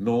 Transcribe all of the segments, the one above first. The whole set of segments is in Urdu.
9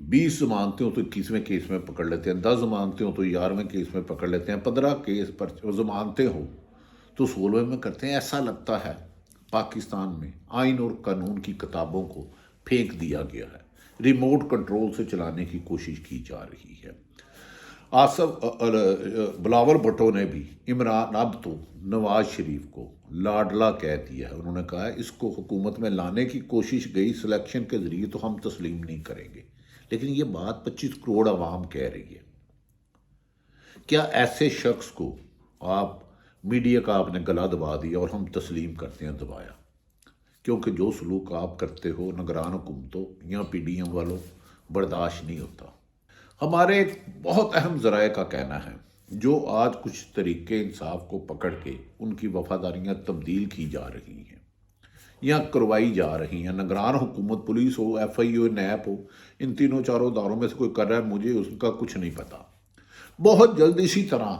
20 ضمانتیں ہوں تو 21ویں کیس میں پکڑ لیتے ہیں، 10 ضمانتیں ہوں تو 11ویں کیس میں پکڑ لیتے ہیں، 15 کیس پر ضمانتیں ہوں تو 16ویں میں کرتے ہیں۔ ایسا لگتا ہے پاکستان میں آئین اور قانون کی کتابوں کو پھینک دیا گیا ہے، ریموٹ کنٹرول سے چلانے کی کوشش کی جا رہی ہے۔ آصف بلاول بھٹو نے بھی عمران اب تو نواز شریف کو لاڈلا کہہ دیا ہے۔ انہوں نے کہا ہے اس کو حکومت میں لانے کی کوشش گئی سلیکشن کے ذریعے تو ہم تسلیم نہیں کریں گے، لیکن یہ بات 25 کروڑ عوام کہہ رہی ہے۔ کیا ایسے شخص کو آپ میڈیا کا آپ نے گلا دبا دیا اور ہم تسلیم کرتے ہیں دبایا؟ کیونکہ جو سلوک آپ کرتے ہو نگران حکومتوں یا پی ڈی ایم والوں برداشت نہیں ہوتا۔ ہمارے ایک بہت اہم ذرائع کا کہنا ہے جو آج کچھ طریقے انصاف کو پکڑ کے ان کی وفاداریاں تبدیل کی جا رہی ہیں یا کروائی جا رہی ہیں، نگران حکومت، پولیس ہو، ایف آئی او، نیب ہو، ان تینوں چاروں اداروں میں سے کوئی کر رہا ہے، مجھے اس کا کچھ نہیں پتا۔ بہت جلد اسی طرح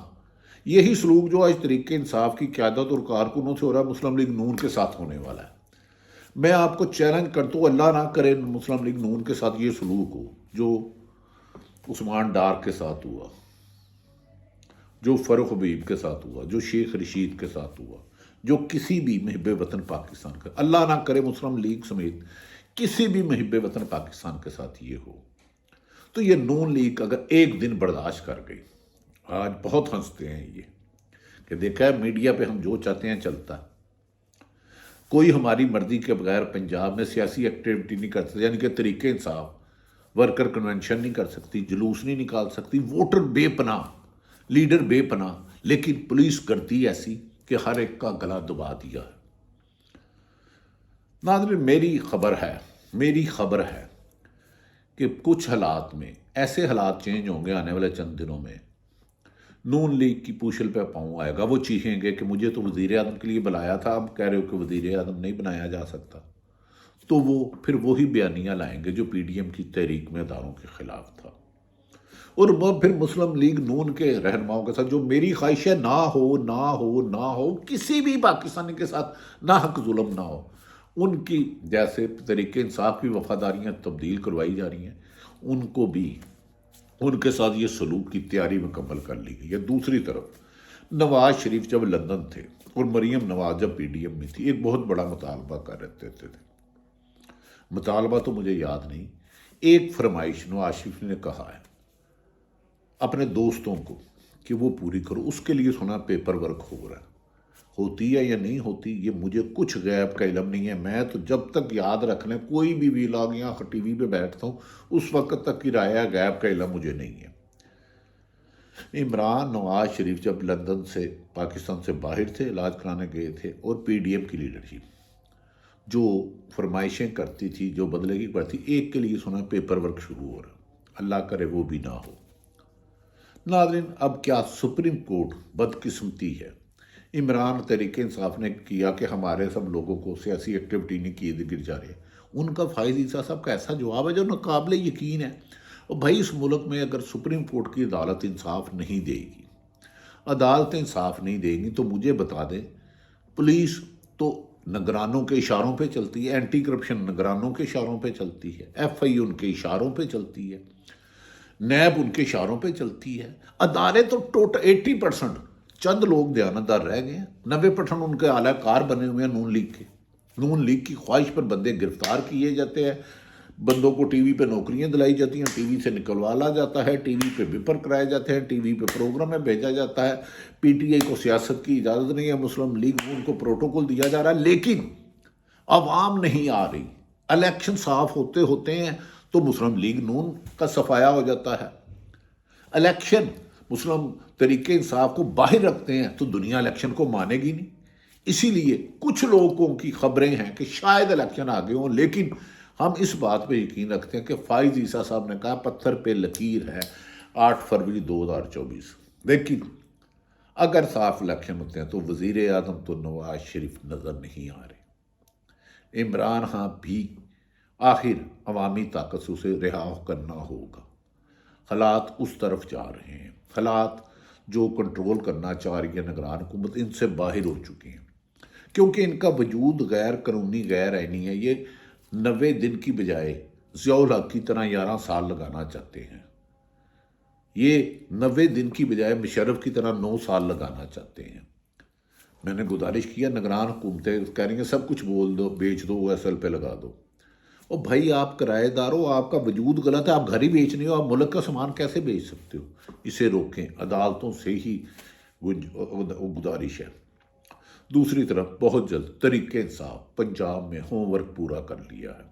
یہی سلوک جو آج طریقے انصاف کی قیادت اور کارکنوں سے ہو رہا ہے مسلم لیگ نون کے ساتھ ہونے والا ہے۔ میں آپ کو چیلنج کرتا ہوں، اللہ نہ کرے مسلم لیگ نون کے ساتھ یہ سلوک ہو جو عثمان ڈار کے ساتھ ہوا، جو فاروق حبیب کے ساتھ ہوا، جو شیخ رشید کے ساتھ ہوا، جو کسی بھی محب وطن پاکستان کا، اللہ نہ کرے مسلم لیگ سمیت کسی بھی محب وطن پاکستان کے ساتھ یہ ہو۔ تو یہ نون لیگ اگر ایک دن برداشت کر گئی، آج بہت ہنستے ہیں یہ کہ دیکھا ہے میڈیا پہ ہم جو چاہتے ہیں چلتا ہے، کوئی ہماری مرضی کے بغیر پنجاب میں سیاسی ایکٹیویٹی نہیں کر سکتی، یعنی کہ طریقے انصاف ورکر کنونشن نہیں کر سکتی، جلوس نہیں نکال سکتی، ووٹر بے پناہ، لیڈر بے پناہ، لیکن پولیس کرتی ایسی کہ ہر ایک کا گلا دبا دیا ہے۔ ناظرین، میری خبر ہے کہ کچھ حالات میں ایسے حالات چینج ہوں گے آنے والے چند دنوں میں، نون لیگ کی پوچھل پہ پاؤں آئے گا، وہ چیخیں گے کہ مجھے تو وزیر اعظم کے لیے بلایا تھا، اب کہہ رہے ہو کہ وزیر اعظم نہیں بنایا جا سکتا، تو وہ پھر وہی بیانیہ لائیں گے جو پی ڈی ایم کی تحریک میں اداروں کے خلاف تھا، اور وہ پھر مسلم لیگ نون کے رہنماؤں کے ساتھ جو میری خواہش ہے نہ ہو کسی بھی پاکستانی کے ساتھ ناحق ظلم نہ ہو، ان کی جیسے طریقے انصاف کی وفاداریاں تبدیل کروائی جا رہی ہیں، ان کو بھی ان کے ساتھ یہ سلوک کی تیاری مکمل کر لی گئی ہے۔ دوسری طرف نواز شریف جب لندن تھے اور مریم نواز جب پی ڈی ایم میں تھی، ایک بہت بڑا مطالبہ کر رہے تھے، مطالبہ تو مجھے یاد نہیں، ایک فرمائش نواز شریف نے کہا ہے اپنے دوستوں کو کہ وہ پوری کرو، اس کے لیے سنا پیپر ورک ہو رہا ہے، ہوتی ہے یا نہیں ہوتی یہ مجھے کچھ غیب کا علم نہیں ہے۔ میں تو جب تک یاد رکھ لیں کوئی بھی ویلاگ یا ٹی وی پہ بیٹھتا ہوں اس وقت تک کی رائے غیب کا علم مجھے نہیں ہے۔ عمران نواز شریف جب لندن سے پاکستان سے باہر تھے، علاج کرانے گئے تھے، اور پی ڈی ایم کی لیڈرشپ جو فرمائشیں کرتی تھی، جو بدلے کی پڑتی، ایک کے لیے سنا پیپر ورک شروع ہو رہا، اللہ کرے وہ بھی نہ ہو۔ ناظرین، اب کیا سپریم کورٹ بدقسمتی ہے، عمران تحریک انصاف نے کیا کہ ہمارے سب لوگوں کو سیاسی ایکٹیویٹی نہیں کی گر جا رہے ہیں، ان کا فائز عیسیٰ صاحب کا ایسا جواب ہے جو ناقابل یقین ہے۔ اور بھائی اس ملک میں اگر سپریم کورٹ کی عدالت انصاف نہیں دے گی، عدالت انصاف نہیں دے گی، تو مجھے بتا دیں پولیس تو نگرانوں کے اشاروں پہ چلتی ہے، اینٹی کرپشن نگرانوں کے اشاروں پہ چلتی ہے، ایف آئی ان کے اشاروں پہ چلتی ہے، نیب ان کے اشاروں پہ چلتی ہے، ادارے تو ٹوٹل 80% چند لوگ دیانتدار رہ گئے ہیں، 90% ان کے اعلی کار بنے ہوئے ہیں نون لیگ کے۔ نون لیگ کی خواہش پر بندے گرفتار کیے جاتے ہیں، بندوں کو ٹی وی پہ نوکریاں دلائی جاتی ہیں، ٹی وی سے نکلوالا جاتا ہے، ٹی وی پہ پیپر کرائے جاتے ہیں، ٹی وی پہ پروگرام میں بھیجا جاتا ہے، پی ٹی آئی کو سیاست کی اجازت نہیں ہے، مسلم لیگ نون کو پروٹوکول دیا جا رہا ہے، لیکن عوام نہیں آ رہی۔ الیکشن صاف ہوتے ہیں تو مسلم لیگ نون کا صفایا ہو جاتا ہے، الیکشن مسلم طریقے انصاف کو باہر رکھتے ہیں تو دنیا الیکشن کو مانے گی نہیں۔ اسی لیے کچھ لوگوں کی خبریں ہیں کہ شاید الیکشن آگے ہوں، لیکن ہم اس بات پہ یقین رکھتے ہیں کہ فائز عیسیٰ صاحب نے کہا پتھر پہ لکیر ہے 8 فروری 2024۔ لیکن اگر صاف الیکشن ہوتے ہیں تو وزیر اعظم تو نواز شریف نظر نہیں آ رہے، عمران خان بھی آخر عوامی طاقت سے اسے رہا کرنا ہوگا۔ حالات اس طرف جا رہے ہیں، حالات جو کنٹرول کرنا چاہ رہی ہے نگران حکومت ان سے باہر ہو چکے ہیں، کیونکہ ان کا وجود غیر قانونی غیر آئینی ہے۔ یہ 90 دن کی بجائے ضیاء الحق کی طرح 11 سال لگانا چاہتے ہیں، یہ 90 دن کی بجائے مشرف کی طرح 9 سال لگانا چاہتے ہیں۔ میں نے گزارش کیا، نگران حکومتیں کہہ رہی ہیں سب کچھ بول دو، بیچ دو، OSL پہ لگا دو۔ اور بھائی آپ کرایہ دار ہو، آپ کا وجود غلط ہے، آپ گھر ہی بیچ نہیں ہو، آپ ملک کا سامان کیسے بیچ سکتے ہو؟ اسے روکیں، عدالتوں سے ہی وہ گزارش ہے۔ دوسری طرف بہت جلد تحریک انصاف پنجاب میں ہوم ورک پورا کر لیا ہے۔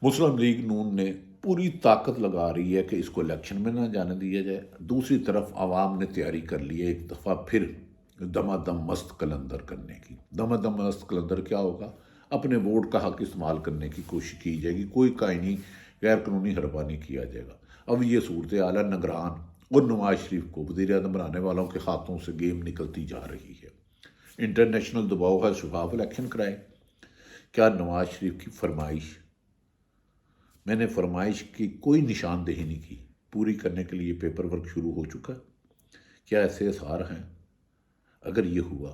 مسلم لیگ نون نے پوری طاقت لگا رہی ہے کہ اس کو الیکشن میں نہ جانے دیا جائے۔ دوسری طرف عوام نے تیاری کر لی ہے ایک دفعہ پھر دما دم مست قلندر کرنے کی۔ دما دم مست قلندر کیا ہوگا؟ اپنے ووٹ کا حق استعمال کرنے کی کوشش کی جائے گی، کوئی کائنی غیر قانونی ہربا نہیں کیا جائے گا۔ اب یہ صورتحال ہے، نگران اور نواز شریف کو وزیر اعظم بنانے والوں کے ہاتھوں سے گیم نکلتی جا رہی ہے۔ انٹرنیشنل دباؤ ہے، شفاف الیکشن کرائے۔ کیا نواز شریف کی فرمائش، میں نے فرمائش کی کوئی نشاندہی نہیں کی، پوری کرنے کے لیے پیپر ورک شروع ہو چکا؟ کیا ایسے اظہار ہیں؟ اگر یہ ہوا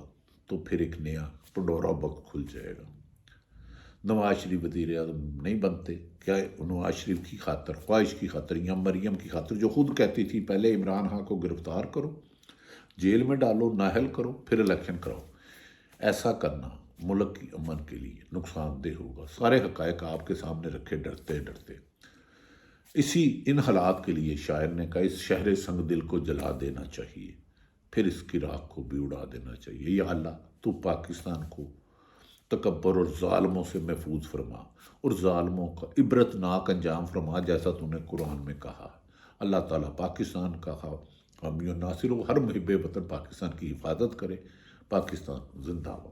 تو پھر ایک نیا پنڈورا باکس کھل جائے گا۔ نواز شریف وزیر اعظم نہیں بنتے، کیا نواز شریف کی خاطر، خواہش کی خاطر یا مریم کی خاطر، جو خود کہتی تھی پہلے عمران خان کو گرفتار کرو، جیل میں ڈالو، نااہل کرو، پھر الیکشن کراؤ؟ ایسا کرنا ملک کی امن کے لیے نقصان دہ ہوگا۔ سارے حقائق آپ کے سامنے رکھے ڈرتے ڈرتے۔ ان حالات کے لیے شاعر نے کہا، اس شہر سنگ دل کو جلا دینا چاہیے، پھر اس کی راکھ کو بھی اڑا دینا چاہیے۔ یا اللہ تو پاکستان کو تکبر اور ظالموں سے محفوظ فرما، اور ظالموں کا عبرت ناک انجام فرما، جیسا تو نے قرآن میں کہا۔ اللہ تعالیٰ پاکستان کا حامی و ناصر ہو، ہر محب وطن پاکستان کی حفاظت کرے۔ پاکستان زندہ ہو۔